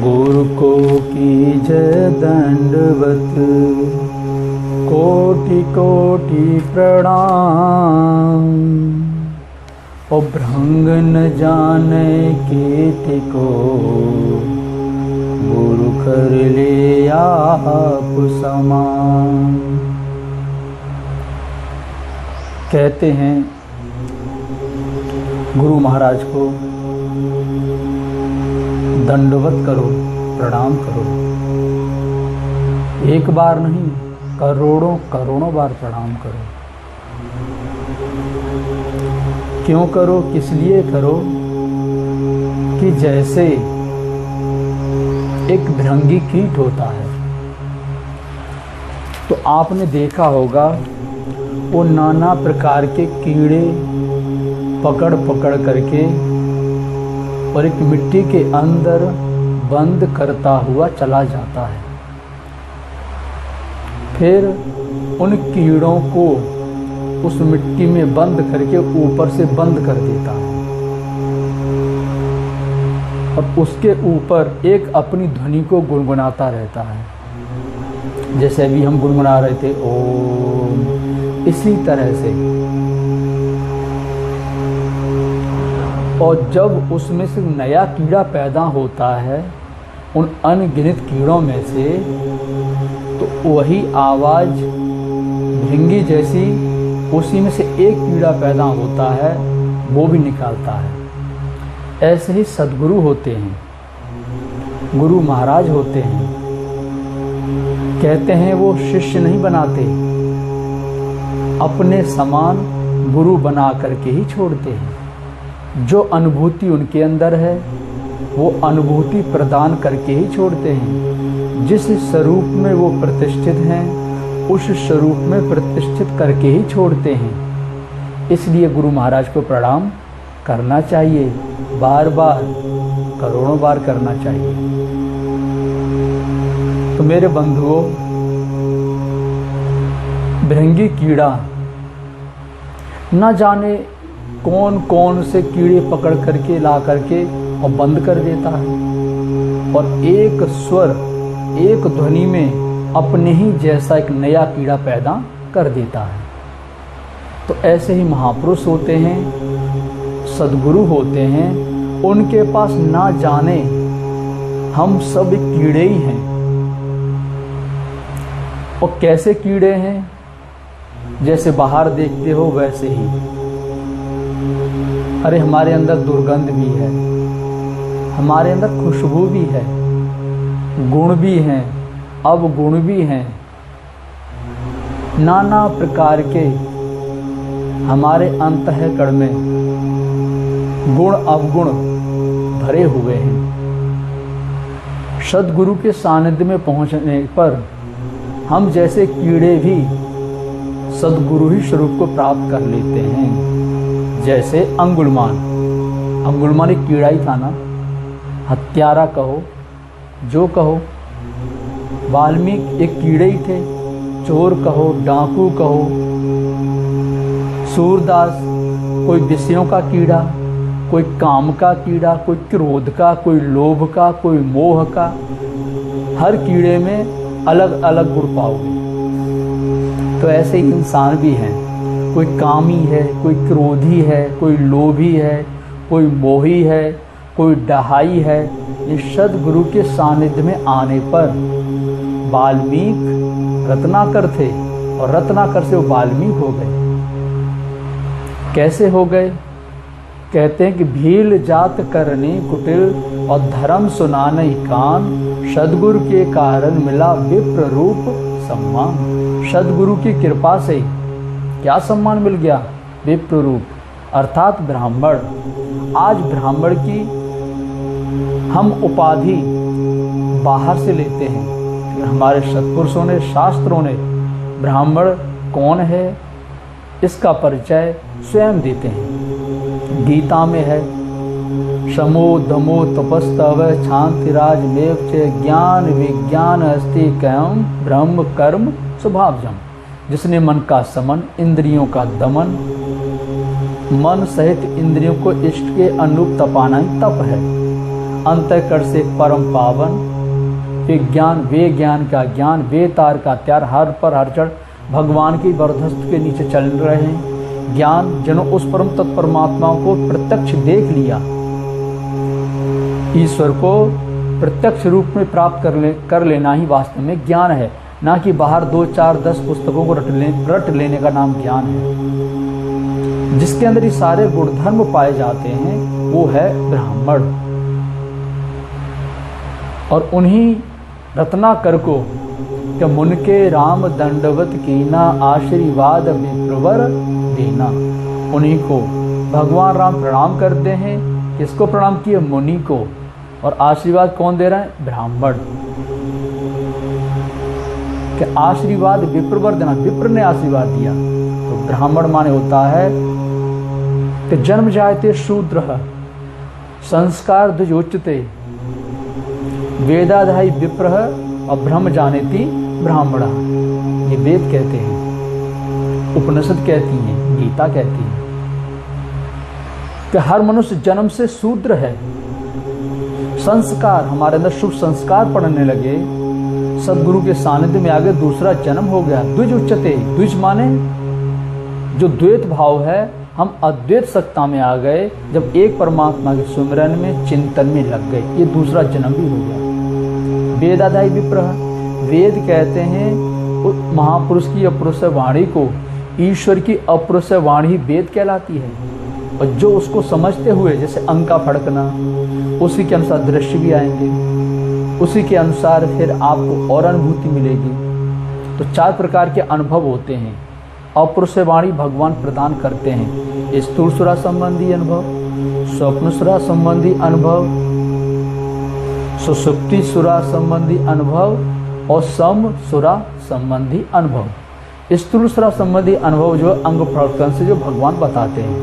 गुरु को कीजय दंडवत, कोटि कोटि प्रणाम। ओ भृंग न जाने कीर्ति को, गुरु कर ले आप समान। कहते हैं गुरु महाराज को दंडवत करो, प्रणाम करो। एक बार नहीं, करोड़ों करोड़ों बार प्रणाम करो। क्यों करो, किस लिए करो कि जैसे एक भृंगी कीट होता है तो आपने देखा होगा वो नाना प्रकार के कीड़े पकड़ पकड़ करके और एक मिट्टी के अंदर बंद करता हुआ चला जाता है। फिर उन कीड़ों को उस मिट्टी में बंद करके ऊपर से बंद कर देता है और उसके ऊपर एक अपनी ध्वनि को गुनगुनाता रहता है। जैसे अभी हम गुनगुना रहे थे ओम, इसी तरह से। और जब उसमें से नया कीड़ा पैदा होता है उन अनगिनत कीड़ों में से, तो वही आवाज़ भृंगी जैसी उसी में से एक कीड़ा पैदा होता है, वो भी निकालता है। ऐसे ही सद्गुरु होते हैं, गुरु महाराज होते हैं। कहते हैं वो शिष्य नहीं बनाते, अपने समान गुरु बना करके ही छोड़ते हैं। जो अनुभूति उनके अंदर है वो अनुभूति प्रदान करके ही छोड़ते हैं। जिस स्वरूप में वो प्रतिष्ठित हैं उस स्वरूप में प्रतिष्ठित करके ही छोड़ते हैं। इसलिए गुरु महाराज को प्रणाम करना चाहिए, बार बार, करोड़ों बार करना चाहिए। तो मेरे बंधुओं, भृंगी कीड़ा न जाने कौन कौन से कीड़े पकड़ करके ला करके और बंद कर देता है और एक स्वर, एक ध्वनि में अपने ही जैसा एक नया कीड़ा पैदा कर देता है। तो ऐसे ही महापुरुष होते हैं, सद्गुरु होते हैं, उनके पास ना जाने हम सब कीड़े ही हैं। और कैसे कीड़े हैं, जैसे बाहर देखते हो वैसे ही। अरे हमारे अंदर दुर्गंध भी है, हमारे अंदर खुशबू भी है, गुण भी हैं, अवगुण भी हैं, नाना प्रकार के हमारे अंतःकरण में गुण अवगुण भरे हुए हैं। सद्गुरु के सानिध्य में पहुंचने पर हम जैसे कीड़े भी सद्गुरु ही स्वरूप को प्राप्त कर लेते हैं। जैसे अंगुलमान एक कीड़ा ही था ना, हत्यारा कहो जो कहो, वाल्मीकि एक कीड़े ही थे, चोर कहो, डाकू कहो, सूरदास कोई विषयों का कीड़ा, कोई काम का कीड़ा, कोई क्रोध का, कोई लोभ का, कोई मोह का। हर कीड़े में अलग अलग गुण पाओगे। तो ऐसे ही इंसान भी हैं, कोई कामी है, कोई क्रोधी है, कोई लोभी है, कोई मोही है, कोई डहाई है। ये सद्गुरु के सानिध्य में आने पर वाल्मीकि रत्नाकर थे और रत्नाकर से वो वाल्मीकि हो गए। कैसे हो गए? कहते हैं कि भील जात करने कुटिल और धर्म सुनाने कान, सद्गुरु के कारण मिला विप्र रूप सम्मान। सद्गुरु की कृपा से क्या सम्मान मिल गया? विप्र रूप, अर्थात ब्राह्मण। आज ब्राह्मण की हम उपाधि बाहर से लेते हैं, हमारे सत्पुरुषों ने, शास्त्रों ने ब्राह्मण कौन है इसका परिचय स्वयं देते हैं। गीता में है शमो दमो तपस्तव शांतिराज मेव च ज्ञान विज्ञान अस्ति कयम ब्रह्म कर्म स्वभावजम। जिसने मन का समन, इंद्रियों का दमन, मन सहित इंद्रियों को इष्ट के अनुरूप तपाना ही तप है। अंतःकरण से परम पावन। वे ज्ञान का ज्ञान, वे तार का त्यार, हर पर हर जड़ भगवान की बरदस्त के नीचे चल रहे हैं। ज्ञान जिन्होंने उस परम तत्परमात्मा को प्रत्यक्ष देख लिया, ईश्वर को प्रत्यक्ष रूप में प्राप्त कर लेना ही वास्तव में ज्ञान है, ना कि बाहर 2, 4, 10 पुस्तकों को रट लेने का नाम ज्ञान है। जिसके अंदर ये सारे गुणधर्म पाए जाते हैं वो है ब्राह्मण। और उन्हीं रत्नाकर को कि मुन के राम दंडवत कीना, आशीर्वाद विप्रवर देना। उन्हीं को भगवान राम प्रणाम करते हैं। किसको प्रणाम किए? मुनि को। और आशीर्वाद कौन दे रहा है? ब्राह्मण। कि आशीर्वाद विप्रवर देना, विप्र ने आशीर्वाद दिया। तो ब्राह्मण माने होता है कि जन्म जायते शूद्र संस्कार द्विजोच्यते, वेदाधायी विप्र और ब्रह्म जानेति ब्राह्मणा। ये वेद कहते हैं, उपनिषद कहती हैं, गीता कहती है कि हर मनुष्य जन्म से शूद्र है। संस्कार, हमारे अंदर शुभ संस्कार पड़ने लगे, सदगुरु के सानिध्य में आगे दूसरा जन्म हो गया। द्विज उच्चते, द्विज माने जो द्वैत भाव है, हम अद्वैत सत्ता में आ गए जब एक परमात्मा के सुमिरन में, चिंतन में लग गए। ये दूसरा जन्म भी हो गया। वेदाधायी विप्र, वेद कहते हैं महापुरुष की अपरुष वाणी को, ईश्वर की अपरुष वाणी वेद कहलाती है। और जो उसको समझते हुए, जैसे अंक का फड़कना, उसी के अनुसार दृश्य भी आएंगे, उसी के अनुसार फिर आपको और अनुभूति मिलेगी। तो 4 प्रकार के अनुभव होते हैं, अपरुष वाणी भगवान प्रदान करते हैं। स्थूल सुरा संबंधी अनुभव, स्वप्न सुरा संबंधी अनुभव, सुषुप्ति सुरा संबंधी अनुभव और सम सुरा संबंधी अनुभव। स्थूल सुरा संबंधी अनुभव जो अंग प्रकरण से जो भगवान बताते हैं।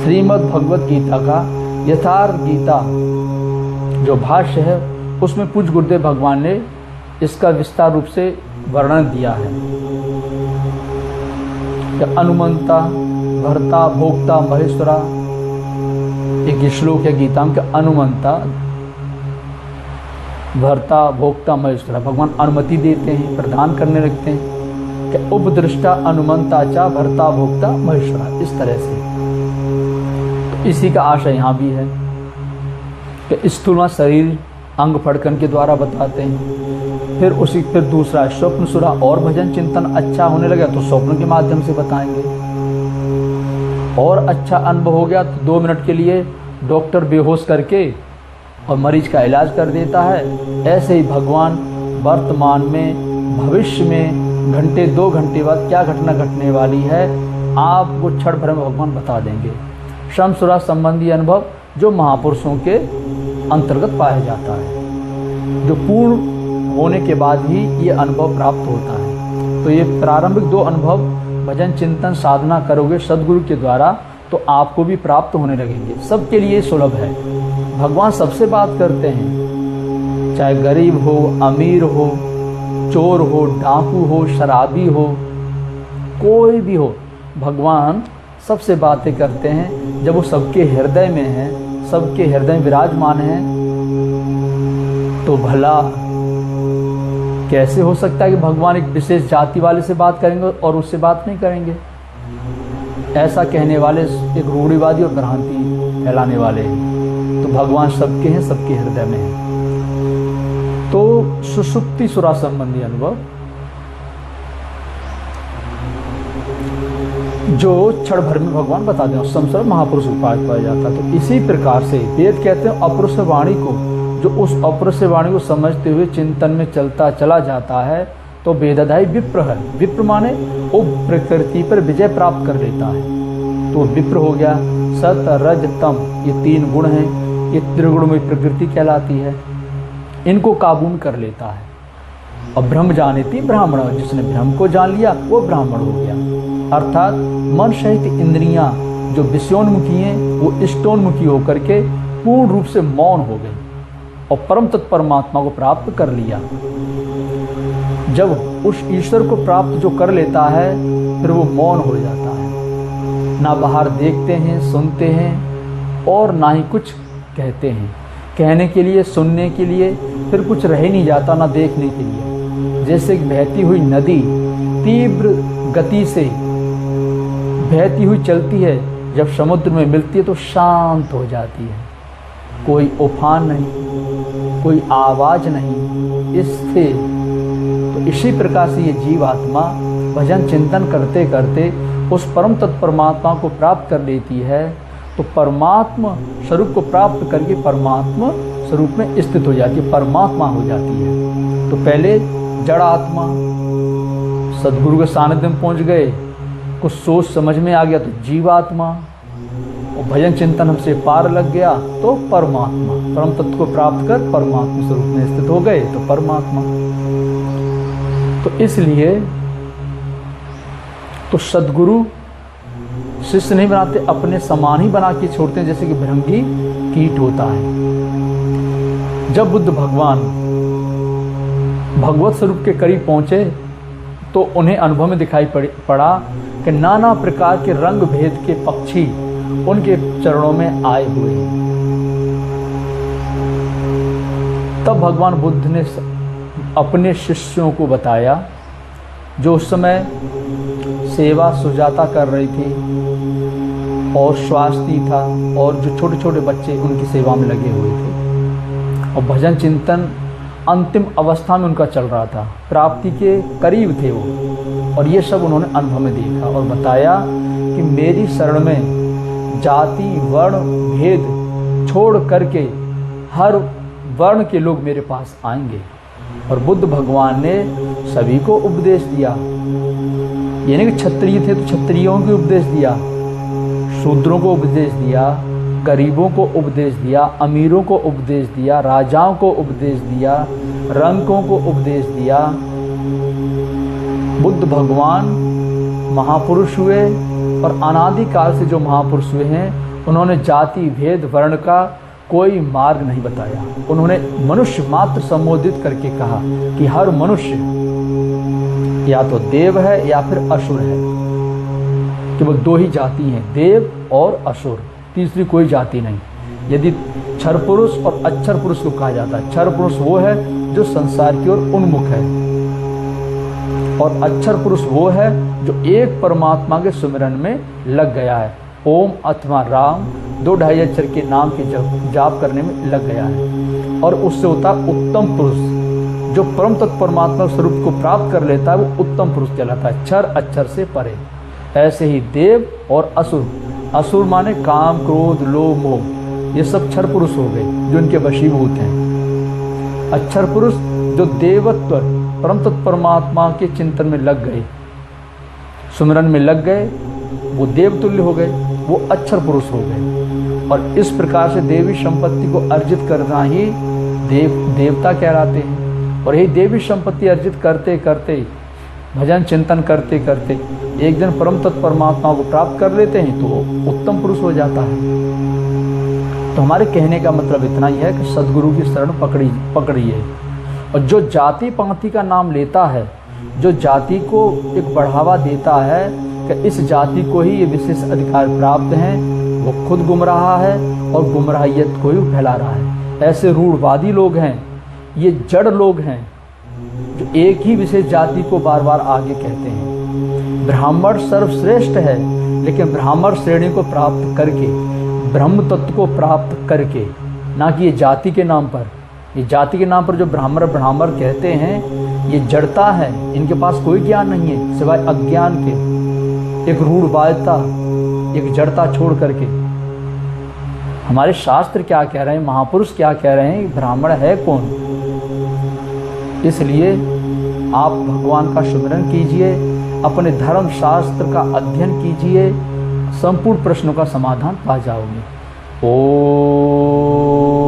श्रीमद् भगवत गीता का यथार्थ गीता जो भाष्य है, उसमें पूज्य गुरुदेव भगवान ने इसका विस्तार रूप से वर्णन दिया है। अनुमंता, भर्ता, भोक्ता, महेश्वरा, एक श्लोक है गीता में कि अनुमंता, भर्ता, भोक्ता, महेश्वरा, भगवान अनुमति देते हैं, प्रदान करने लगते हैं कि उपदृष्टा, अनुमंता चा, भर्ता, भोक्ता, महेश्वरा। इस तरह से तो इसी का आशय यहाँ भी है कि स्थूल शरीर अंग फड़कन के द्वारा बताते हैं। फिर दूसरा स्वप्न सुरा और भजन चिंतन अच्छा होने लगा तो स्वप्न के माध्यम से बताएंगे। और अच्छा अनुभव हो गया तो 2 मिनट के लिए डॉक्टर बेहोश करके और मरीज का इलाज कर देता है। ऐसे ही भगवान वर्तमान में, भविष्य में, घंटे 2 घंटे बाद क्या घटना घटने वाली है, आपको क्षण भर में भगवान बता देंगे। श्रम सुरा संबंधी अनुभव जो महापुरुषों के अंतर्गत पाया जाता है, जो पूर्ण होने के बाद ही ये अनुभव प्राप्त होता है। तो ये प्रारंभिक 2 अनुभव भजन चिंतन साधना करोगे सदगुरु के द्वारा तो आपको भी प्राप्त होने लगेंगे। सबके लिए सुलभ है। भगवान सबसे बात करते हैं, चाहे गरीब हो, अमीर हो, चोर हो, डाकू हो, शराबी हो, कोई भी हो, भगवान सबसे बातें करते हैं जब वो सबके हृदय में है, सबके हृदय में विराजमान है। तो भला कैसे हो सकता है कि भगवान एक विशेष जाति वाले से बात करेंगे और उससे बात नहीं करेंगे? ऐसा कहने वाले एक रूढ़िवादी और भ्रांति फैलाने वाले हैं। तो भगवान सबके हैं, सबके हृदय में है। तो सुषुप्ति सुरा संबंधी अनुभव जो क्षण भर में भगवान बताते हैं, संसार महापुरुष उपाय पाया जाता है। तो इसी प्रकार से वेद कहते हैं अपरुष वाणी को, जो उस अपरुष वाणी को समझते हुए चिंतन में चलता चला जाता है तो वेदाधायी विप्र है। विप्र माने वो प्रकृति पर विजय प्राप्त कर लेता है। तो विप्र हो गया। सत, रज, तम, ये 3 गुण हैं। ये त्रिगुण में प्रकृति कहलाती है, इनको काबू में कर लेता है। और ब्रह्म जानेति ब्राह्मण, जिसने ब्रह्म को जान लिया वो ब्राह्मण हो गया। अर्थात मन सहित इंद्रियां जो विषयोन्मुखी हैं वो इष्टोन्मुखी होकर के पूर्ण रूप से मौन हो गई और परम तत्परमात्मा को प्राप्त कर लिया। जब उस ईश्वर को प्राप्त जो कर लेता है फिर वो मौन हो जाता है, ना बाहर देखते हैं, सुनते हैं और ना ही कुछ कहते हैं। कहने के लिए, सुनने के लिए फिर कुछ रह नहीं जाता, ना देखने के लिए। जैसे एक बहती हुई नदी तीव्र गति से बहती हुई चलती है, जब समुद्र में मिलती है तो शांत हो जाती है, कोई उफान नहीं, कोई आवाज नहीं, स्थिर। तो इसी प्रकार से ये जीवात्मा भजन चिंतन करते करते उस परम तत्व परमात्मा को प्राप्त कर लेती है। तो परमात्मा स्वरूप को प्राप्त करके परमात्मा स्वरूप में स्थित हो जाती है, परमात्मा हो जाती है। तो पहले जड़ आत्मा, सदगुरु के सानिध्य में पहुंच गए, कुछ सोच समझ में आ गया तो जीवात्मा, और भजन चिंतन हमसे पार लग गया तो परमात्मा, परम तत्व को प्राप्त कर परमात्मा स्वरूप में स्थित हो गए तो परमात्मा। तो इसलिए तो सदगुरु शिष्य नहीं बनाते, अपने समान ही बना के छोड़ते हैं, जैसे कि भृंगी कीट होता है। जब बुद्ध भगवान भगवत स्वरूप के करीब पहुंचे तो उन्हें अनुभव में दिखाई पड़ा कि नाना प्रकार के रंग भेद के पक्षी उनके चरणों में आए हुए हैं। तब भगवान बुद्ध ने अपने शिष्यों को बताया, जो उस समय सेवा सुजाता कर रही थी और स्वास्थी था, और जो छोटे छोटे बच्चे उनकी सेवा में लगे हुए थे, और भजन चिंतन अंतिम अवस्था में उनका चल रहा था, प्राप्ति के करीब थे वो। और ये सब उन्होंने अनुभव में देखा और बताया कि मेरी शरण में जाति वर्ण भेद छोड़ करके हर वर्ण के लोग मेरे पास आएंगे। और बुद्ध भगवान ने सभी को उपदेश दिया, यानी कि क्षत्रिय थे तो क्षत्रियों को उपदेश दिया, शूद्रों को उपदेश दिया, गरीबों को उपदेश दिया, अमीरों को उपदेश दिया, राजाओं को उपदेश दिया, रंकों को उपदेश दिया। बुद्ध भगवान महापुरुष हुए, और अनादिकाल से जो महापुरुष हुए हैं उन्होंने जाति भेद वर्ण का कोई मार्ग नहीं बताया। उन्होंने मनुष्य मात्र संबोधित करके कहा कि हर मनुष्य या तो देव है या फिर असुर है। केवल दो ही जाति हैं, देव और असुर, तीसरी कोई जाति नहीं। यदि क्षर पुरुष और अक्षर पुरुष को कहा जाता है, क्षर पुरुष वो है जो संसार की ओर उन्मुख है, और अक्षर पुरुष वो है जो एक परमात्मा के सुमिरन में लग गया है, ओम अथवा राम 2-2.5 अक्षर के नाम के जाप करने में लग गया है। और उससे होता उत्तम पुरुष, जो परम तत्व परमात्मा स्वरूप को प्राप्त कर लेता है, वो उत्तम पुरुष कहलाता है, क्षर अक्षर से परे। ऐसे ही देव और असुर, असुर माने काम क्रोध लोभ मोह, ये सब क्षर पुरुष हो गए जो इनके वशीभूत हैं। अक्षर पुरुष जो देवत्व परम तत्व परमात्मा के चिंतन में लग गए, सुमिरन में लग गए, वो देवतुल्य हो गए, वो अक्षर पुरुष हो गए। और इस प्रकार से देवी संपत्ति को अर्जित करना ही देवता कहलाते हैं। और यही देवी संपत्ति अर्जित करते करते, भजन चिंतन करते करते एक दिन परम तत्व परमात्मा को प्राप्त कर लेते हैं तो उत्तम पुरुष हो जाता है। तो हमारे कहने का मतलब इतना ही है कि सदगुरु की शरण पकड़िए। और जो जाति पाति का नाम लेता है, जो जाति को एक बढ़ावा देता है कि इस जाति को ही ये विशेष अधिकार प्राप्त हैं, वो खुद गुमराह है और गुमराहियत को ही फैला रहा है। ऐसे रूढ़वादी लोग हैं, ये जड़ लोग हैं जो एक ही विशेष जाति को बार बार आगे कहते हैं। ब्राह्मण सर्वश्रेष्ठ है, लेकिन ब्राह्मण श्रेणी को प्राप्त करके, ब्रह्म तत्व को प्राप्त करके, ना कि ये जाति के नाम पर। ये जाति के नाम पर जो ब्राह्मण कहते हैं, ये जड़ता है, इनके पास कोई ज्ञान नहीं है सिवाय अज्ञान के, एक रूढ़वादिता, एक जड़ता छोड़ करके। हमारे शास्त्र क्या कह रहे हैं, महापुरुष क्या कह रहे हैं, ब्राह्मण है कौन। इसलिए आप भगवान का सुमिरन कीजिए, अपने धर्म शास्त्र का अध्ययन कीजिए, संपूर्ण प्रश्नों का समाधान पा जाओगे। ओम